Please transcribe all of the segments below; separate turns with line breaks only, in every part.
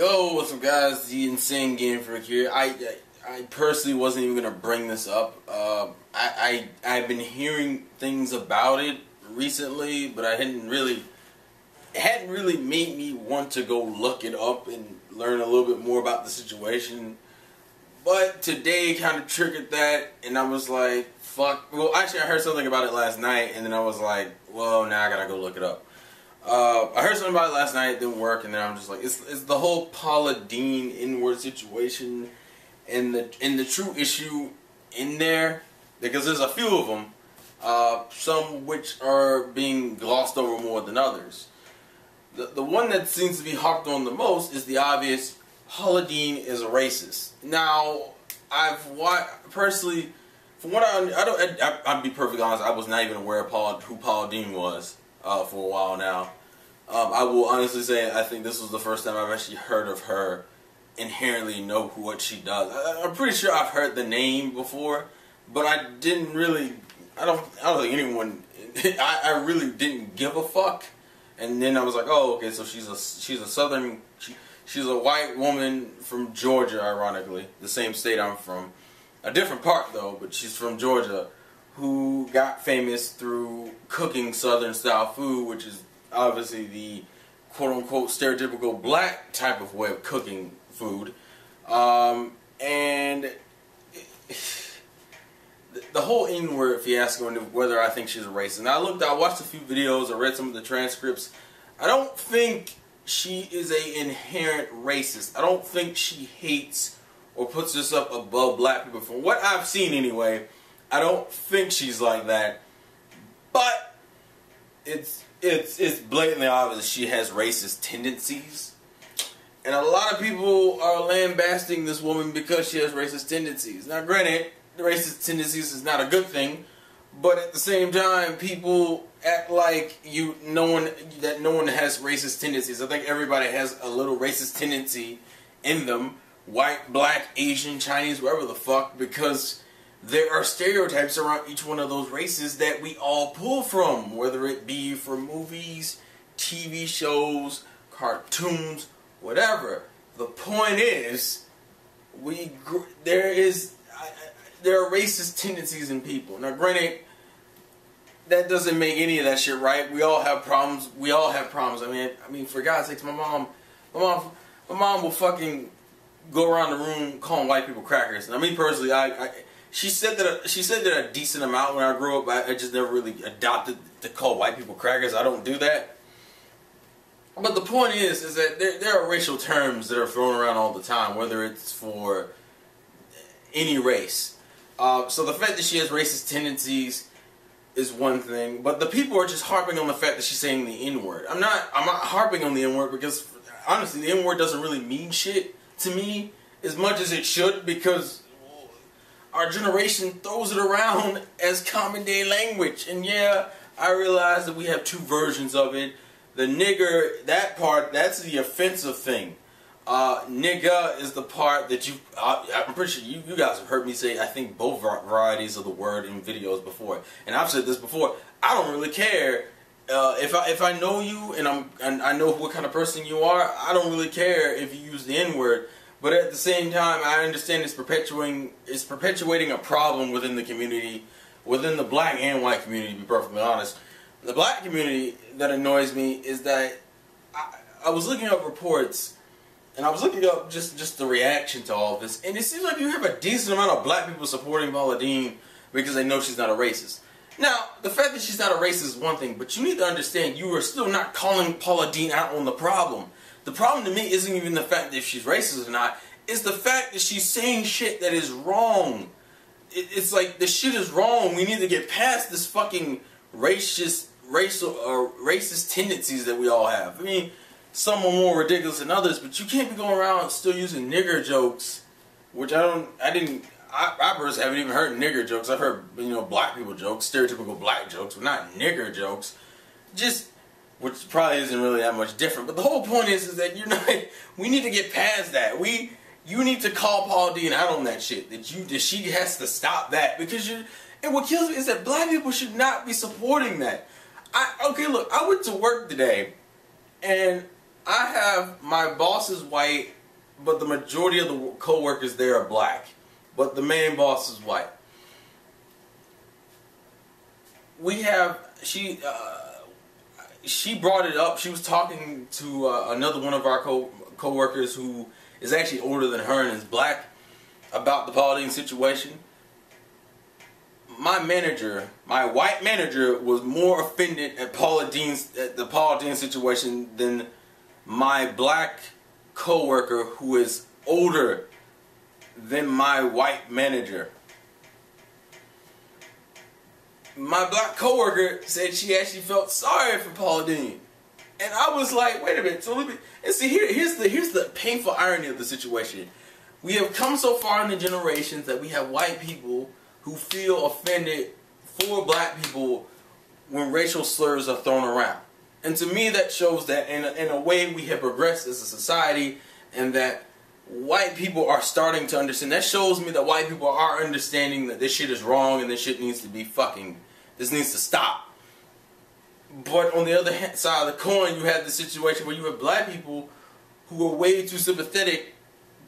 Yo, what's up, guys? The Insane Game Freak here. I personally wasn't even gonna bring this up. I've been hearing things about it recently, but it hadn't really made me want to go look it up and learn a little bit more about the situation. But today kind of triggered that, and I was like, fuck. Well, actually, I heard something about it last night, and then I was like, well, now I gotta go look it up. I heard something about it last night, it didn't work, and then I'm just like, it's the whole Paula Deen N-word situation, and the true issue in there, because there's a few of them, some which are being glossed over more than others. The one that seems to be harped on the most is the obvious: Paula Deen is a racist. Now, personally, from what I'll be perfectly honest, I was not even aware of who Paula Deen was for a while now. I will honestly say I think this was the first time I've actually heard of her inherently know what she does. I'm pretty sure I've heard the name before, but I didn't really. I don't think anyone. I really didn't give a fuck. And then I was like, oh, okay, so she's a white woman from Georgia, ironically, the same state I'm from, a different part though, but she's from Georgia, who got famous through cooking Southern style food, which is obviously the quote unquote stereotypical black type of way of cooking food, and the whole N-word fiasco into whether I think she's a racist. And I watched a few videos, I read some of the transcripts. I don't think she is an inherent racist. I don't think she hates or puts herself above black people. From what I've seen anyway, I don't think she's like that. But it's blatantly obvious she has racist tendencies. And a lot of people are lambasting this woman because she has racist tendencies. Now granted, racist tendencies is not a good thing, but at the same time, people act like no one has racist tendencies. I think everybody has a little racist tendency in them, white, black, Asian, Chinese, wherever the fuck, because there are stereotypes around each one of those races that we all pull from, whether it be from movies, TV shows, cartoons, whatever. The point is, there are racist tendencies in people. Now, granted, that doesn't make any of that shit right. We all have problems. I mean, for God's sakes, my mom will fucking go around the room calling white people crackers. Now, me personally, she said that a decent amount when I grew up. I just never really adopted to call white people crackers. I don't do that. But the point is that there are racial terms that are thrown around all the time, whether it's for any race. So the fact that she has racist tendencies is one thing, but the people are just harping on the fact that she's saying the N-word. I'm not harping on the N-word because honestly, the N-word doesn't really mean shit to me as much as it should, because our generation throws it around as common day language. And yeah, I realize that we have two versions of it. The nigger, that part, that's the offensive thing. Nigga is the part that I'm pretty sure you guys have heard me say, I think, both varieties of the word in videos before. And I've said this before, I don't really care if I know you and I know what kind of person you are. I don't really care if you use the N-word. But at the same time, I understand it's perpetuating a problem within the community, within the black and white community, to be perfectly honest. The black community that annoys me is that I was looking up reports, and I was looking up just the reaction to all of this, and it seems like you have a decent amount of black people supporting Paula Deen because they know she's not a racist. Now, the fact that she's not a racist is one thing, but you need to understand you are still not calling Paula Deen out on the problem. The problem to me isn't even the fact that if she's racist or not, it's the fact that she's saying shit that is wrong. It's like, the shit is wrong. We need to get past this fucking racist tendencies that we all have. I mean, some are more ridiculous than others, but you can't be going around still using nigger jokes, which I personally haven't even heard nigger jokes. I've heard, black people jokes, stereotypical black jokes, but not nigger jokes. Which probably isn't really that much different. But the whole point is that we need to get past that. You need to call Paula Deen out on that shit. That she has to stop that, because and what kills me is that black people should not be supporting that. Okay, look, I went to work today, and I have, my boss is white, but the majority of the co-workers there are black. But the main boss is white. We have, she brought it up. She was talking to another one of our co-workers who is actually older than her and is black about the Paula Deen situation. My manager, my white manager, was more offended at the Paula Deen situation than my black co-worker who is older than my white manager. My black co-worker said she actually felt sorry for Paula Deen. And I was like, wait a minute. So let me, and see, here's the painful irony of the situation. We have come so far in the generations that we have white people who feel offended for black people when racial slurs are thrown around. And to me, that shows that in a way we have progressed as a society, and that white people are starting to understand. That shows me that white people are understanding that this shit is wrong and this shit needs to be this needs to stop. But on the other side of the coin, you have the situation where you have black people who are way too sympathetic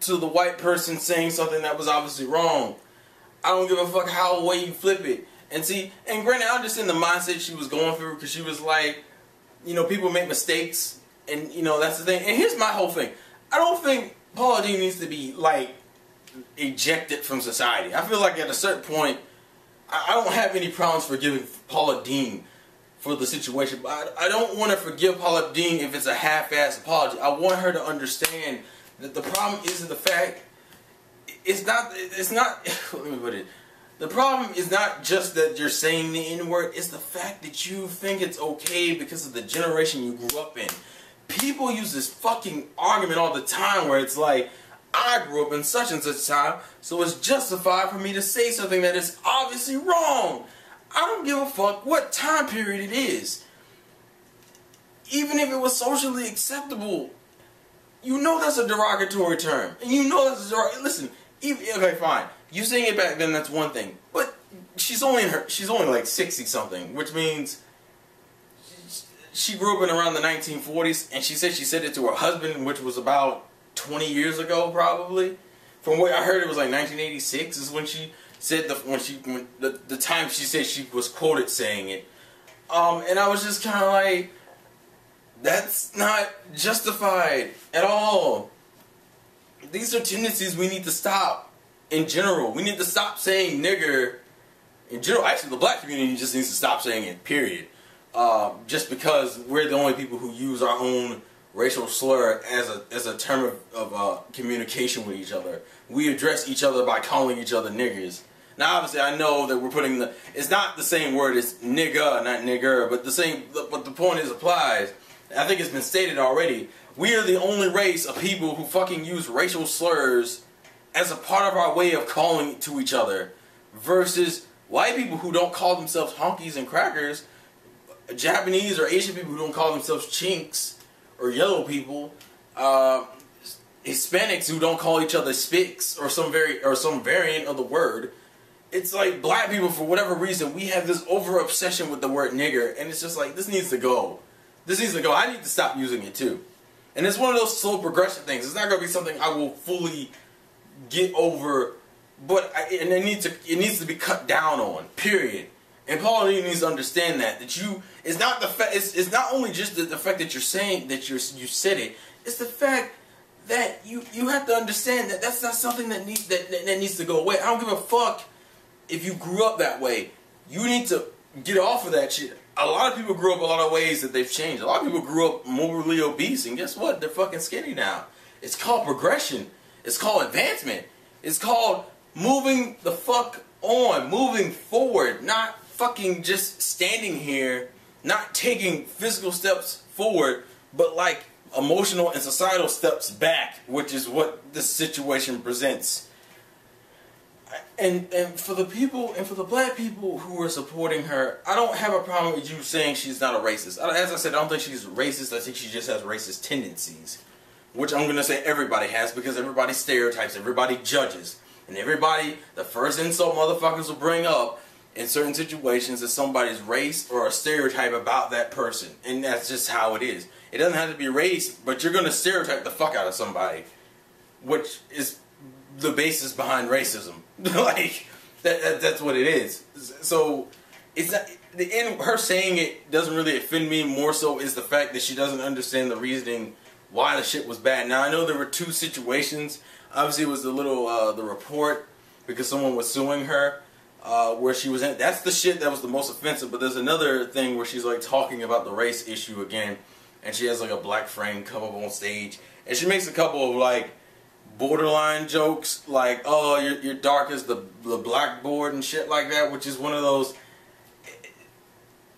to the white person saying something that was obviously wrong. I don't give a fuck how way you flip it. And see, and granted, I understand the mindset she was going through, because she was like, you know, people make mistakes, and you know, that's the thing. And here's my whole thing. I don't think Paula Deen needs to be like ejected from society. I feel like at a certain point, I don't have any problems forgiving Paula Deen for the situation, but I don't want to forgive Paula Deen if it's a half-assed apology. I want her to understand that the problem isn't the fact. It's not. Let me put it. The problem is not just that you're saying the N-word. It's the fact that you think it's okay because of the generation you grew up in. People use this fucking argument all the time where it's like, I grew up in such and such time, so it's justified for me to say something that is obviously wrong. I don't give a fuck what time period it is. Even if it was socially acceptable, you know that's a derogatory term. And you know that's a derogatory... Listen, okay, fine. You saying it back then, that's one thing. But she's only like 60-something, which means she grew up in around the 1940s, and she said it to her husband, which was about 20 years ago, probably. From what I heard, it was like 1986 is when she said the time she said she was quoted saying it. And I was just kind of like, that's not justified at all. These are tendencies we need to stop. In general, we need to stop saying nigger. In general, actually, the black community just needs to stop saying it, period. Just because we're the only people who use our own racial slur as a term of communication with each other. We address each other by calling each other niggers. Now, obviously, I know that we're putting it's not the same word as nigga, not nigger, but but the point is applies. I think it's been stated already. We are the only race of people who fucking use racial slurs as a part of our way of calling to each other, versus white people who don't call themselves honkies and crackers, Japanese or Asian people who don't call themselves chinks or yellow people, Hispanics who don't call each other spics or some variant of the word. It's like black people, for whatever reason, we have this over obsession with the word nigger, and it's just like, this needs to go. This needs to go. I need to stop using it too. And it's one of those slow progression things. It's not going to be something I will fully get over, but it needs to be cut down on, period. And Paula Deen needs to understand that it's not it's not only just the fact that you're saying that you said it. It's the fact that you have to understand that that's not something that needs to go away. I don't give a fuck if you grew up that way. You need to get off of that shit. A lot of people grew up a lot of ways that they've changed. A lot of people grew up morbidly obese, and guess what? They're fucking skinny now. It's called progression. It's called advancement. It's called moving the fuck on, moving forward, not fucking just standing here, not taking physical steps forward, but like emotional and societal steps back, which is what this situation presents. And for the people, and for the black people who are supporting her, I don't have a problem with you saying she's not a racist. As I said, I don't think she's racist. I think she just has racist tendencies, which I'm going to say everybody has, because everybody stereotypes, everybody judges, and everybody, the first insult motherfuckers will bring up in certain situations as somebody's race or a stereotype about that person. And that's just how it is. It doesn't have to be race, but you're going to stereotype the fuck out of somebody, which is the basis behind racism. Like, that's what it is. So, it's not, her saying it doesn't really offend me. More so is the fact that she doesn't understand the reasoning why the shit was bad. Now, I know there were two situations. Obviously, it was the report because someone was suing her. Where she was in, that's the shit that was the most offensive. But there's another thing where she's like talking about the race issue again, and she has like a black friend come up on stage, and she makes a couple of like borderline jokes, like, "Oh, you're dark as the blackboard" and shit like that, which is one of those.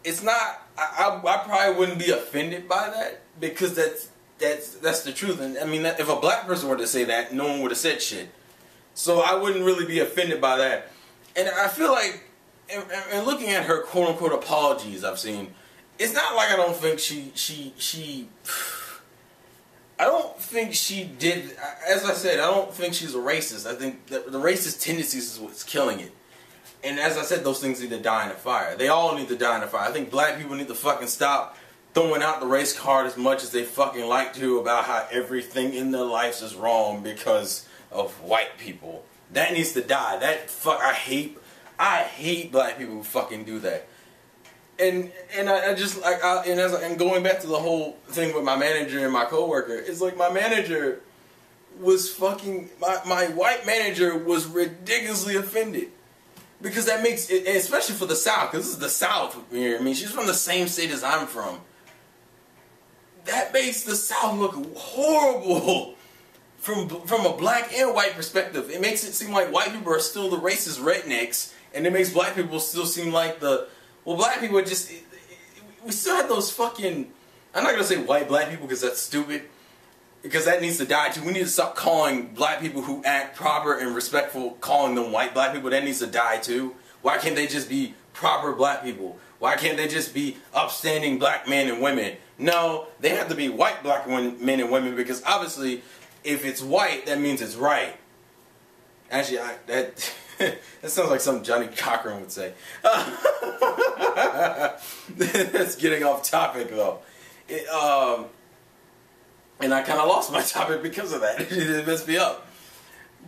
It's not. I probably wouldn't be offended by that because that's the truth. And I mean, if a black person were to say that, no one would have said shit. So I wouldn't really be offended by that. And I feel like, and looking at her quote-unquote apologies I've seen, it's not like I don't think I don't think she did, as I said, I don't think she's a racist. I think that the racist tendencies is what's killing it. And as I said, those things need to die in a fire. They all need to die in a fire. I think black people need to fucking stop throwing out the race card as much as they fucking like to about how everything in their lives is wrong because of white people. That needs to die. I hate black people who fucking do that. And I just like and going back to the whole thing with my manager and my coworker, it's like my manager was fucking my white manager was ridiculously offended because that makes it, especially for the South, because this is the South here. I mean, she's from the same state as I'm from. That makes the South look horrible. From a black and white perspective, it makes it seem like white people are still the racist rednecks, and it makes black people still seem like black people are just, we still have those fucking, I'm not going to say white black people because that's stupid, because that needs to die too. We need to stop calling black people who act proper and respectful, calling them white black people. That needs to die too. Why can't they just be proper black people? Why can't they just be upstanding black men and women? No, they have to be white black men and women because obviously, if it's white, that means it's right. Actually, that sounds like something Johnny Cochran would say. That's getting off topic, though. And I kind of lost my topic because of that. It messed me up.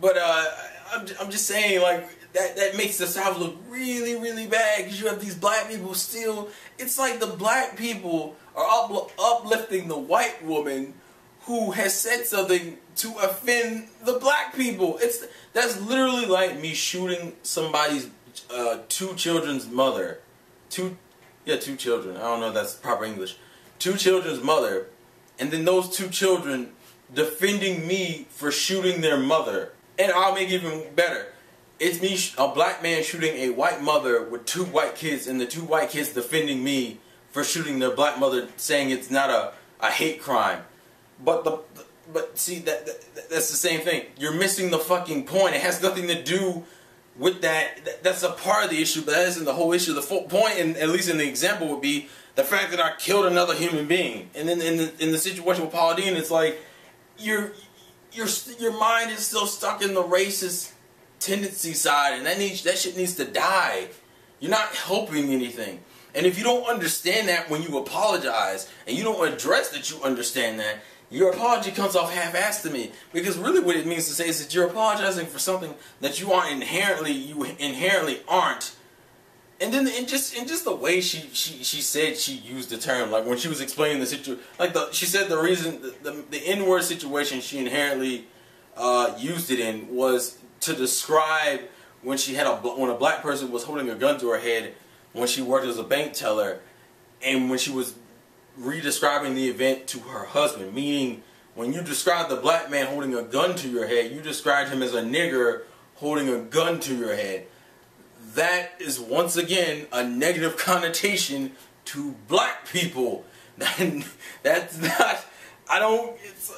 But I'm just saying, like, that makes the South look really, really bad because you have these black people still. It's like the black people are uplifting the white woman who has said something to offend the black people. That's literally like me shooting somebody's two children's mother. Two children. I don't know if that's proper English. Two children's mother, and then those two children defending me for shooting their mother. And I'll make it even better. It's me, a black man, shooting a white mother with two white kids, and the two white kids defending me for shooting their black mother, saying it's not a hate crime. But see, that's the same thing. You're missing the fucking point. It has nothing to do with that. That's a part of the issue, but that isn't the whole issue. The full point, at least in the example, would be the fact that I killed another human being. And then in the situation with Paula Deen, it's like your mind is still stuck in the racist tendency side, and that shit needs to die. You're not helping anything. And if you don't understand that when you apologize, and you don't address that you understand that, your apology comes off half-assed to me. Because really what it means to say is that you're apologizing for something that you inherently aren't. And then just the way she said she used the term, like when she was explaining the situation, like she said the reason the N-word situation she inherently used it in was to describe when when a black person was holding a gun to her head when she worked as a bank teller, and when she was re-describing the event to her husband, meaning when you described the black man holding a gun to your head, you described him as a nigger holding a gun to your head. That is once again a negative connotation to black people. That's not,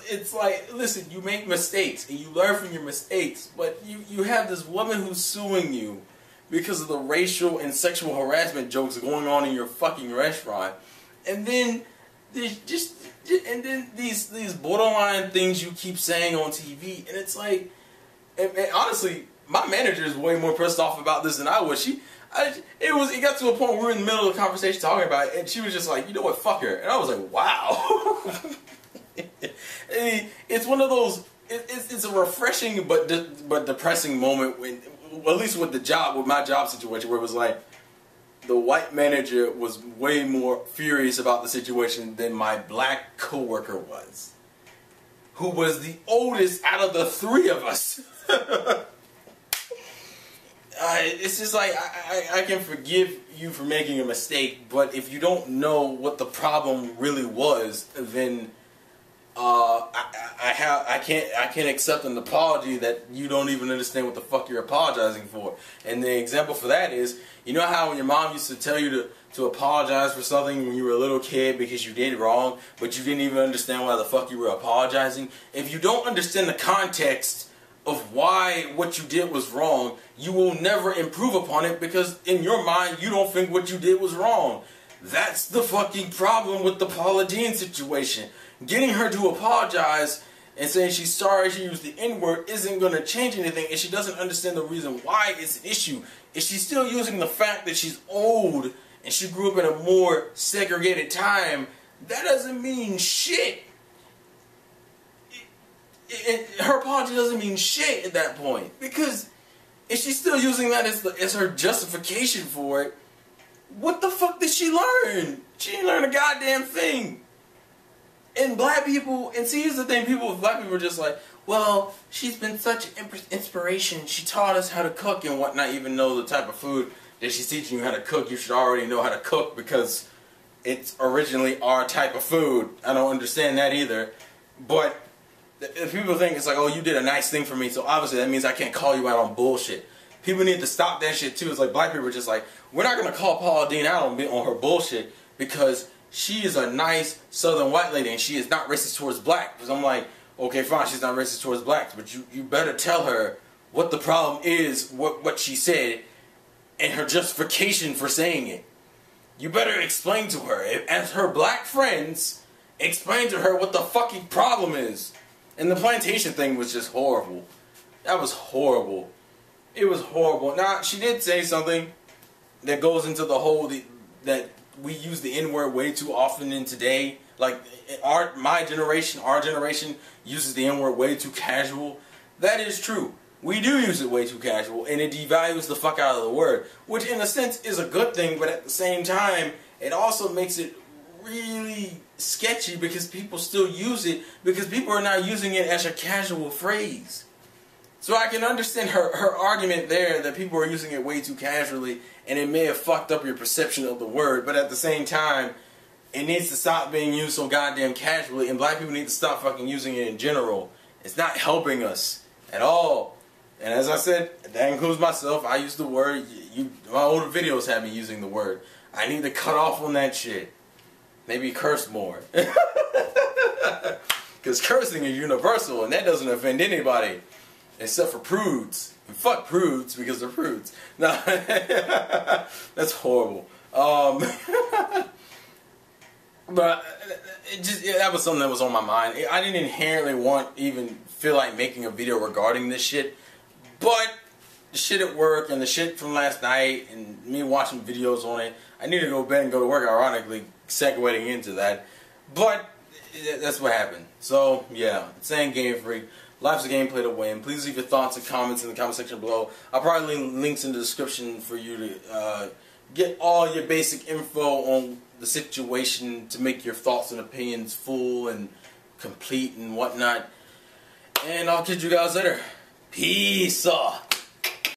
it's like, listen, you make mistakes and you learn from your mistakes, but you have this woman who's suing you because of the racial and sexual harassment jokes going on in your fucking restaurant. And then these borderline things you keep saying on TV, and it's like, and honestly, my manager is way more pissed off about this than I was. It got to a point where we were in the middle of the conversation talking about it, and she was just like, you know what, fuck her. And I was like, wow. I mean, it's one of those, it's a refreshing but depressing moment when, at least with my job situation, where it was like, the white manager was way more furious about the situation than my black coworker was, who was the oldest out of the three of us. It's just like, I can forgive you for making a mistake, but if you don't know what the problem really was, then I can't accept an apology that you don't even understand what the fuck you're apologizing for. And the example for that is, you know how when your mom used to tell you to apologize for something when you were a little kid because you did wrong, but you didn't even understand why the fuck you were apologizing? If you don't understand the context of why what you did was wrong, you will never improve upon it, because in your mind you don't think what you did was wrong. That's the fucking problem with the Paula Deen situation. Getting her to apologize and saying she's sorry she used the N-word isn't going to change anything, and she doesn't understand the reason why it's an issue. If she's still using the fact that she's old and she grew up in a more segregated time, that doesn't mean shit. Her apology doesn't mean shit at that point, because if she's still using that as her justification for it, what the fuck did she learn? She didn't learn a goddamn thing. And black people, and see, here's the thing, people with black people are just like, well, she's been such an inspiration. She taught us how to cook and whatnot, even though the type of food that she's teaching you how to cook, you should already know how to cook because it's originally our type of food. I don't understand that either. But if people think it's like, oh, you did a nice thing for me, so obviously that means I can't call you out on bullshit. People need to stop that shit too. It's like black people are just like, we're not going to call Paula Deen out on her bullshit because she is a nice southern white lady and she is not racist towards black. Because I'm like, okay, fine, she's not racist towards blacks, but you better tell her what the problem is, what she said, and her justification for saying it. You better explain to her, as her black friends, explain to her what the fucking problem is. And the plantation thing was just horrible. That was horrible. It was horrible. Now, she did say something that goes into the whole, that we use the N-word way too often in today. Like, our generation uses the N-word way too casual. That is true. We do use it way too casual, and it devalues the fuck out of the word. Which, in a sense, is a good thing, but at the same time, it also makes it really sketchy because people still use it, because people are now using it as a casual phrase. So I can understand her argument there that people are using it way too casually and it may have fucked up your perception of the word, but at the same time, it needs to stop being used so goddamn casually, and black people need to stop fucking using it in general. It's not helping us at all. And as I said, that includes myself. I use the word. My older videos have me using the word. I need to cut off on that shit. Maybe curse more. Because cursing is universal and that doesn't offend anybody. Except for prudes. And fuck prudes because they're prudes. No, that's horrible. But that was something that was on my mind. I didn't inherently even feel like making a video regarding this shit. But the shit at work and the shit from last night and me watching videos on it, I need to go to bed and go to work, ironically, segueing into that. But that's what happened. So, yeah, it's saying Game Freak. Life's a game, play to win. Please leave your thoughts and comments in the comment section below. I'll probably leave links in the description for you to get all your basic info on the situation to make your thoughts and opinions full and complete and whatnot. And I'll catch you guys later. Peace.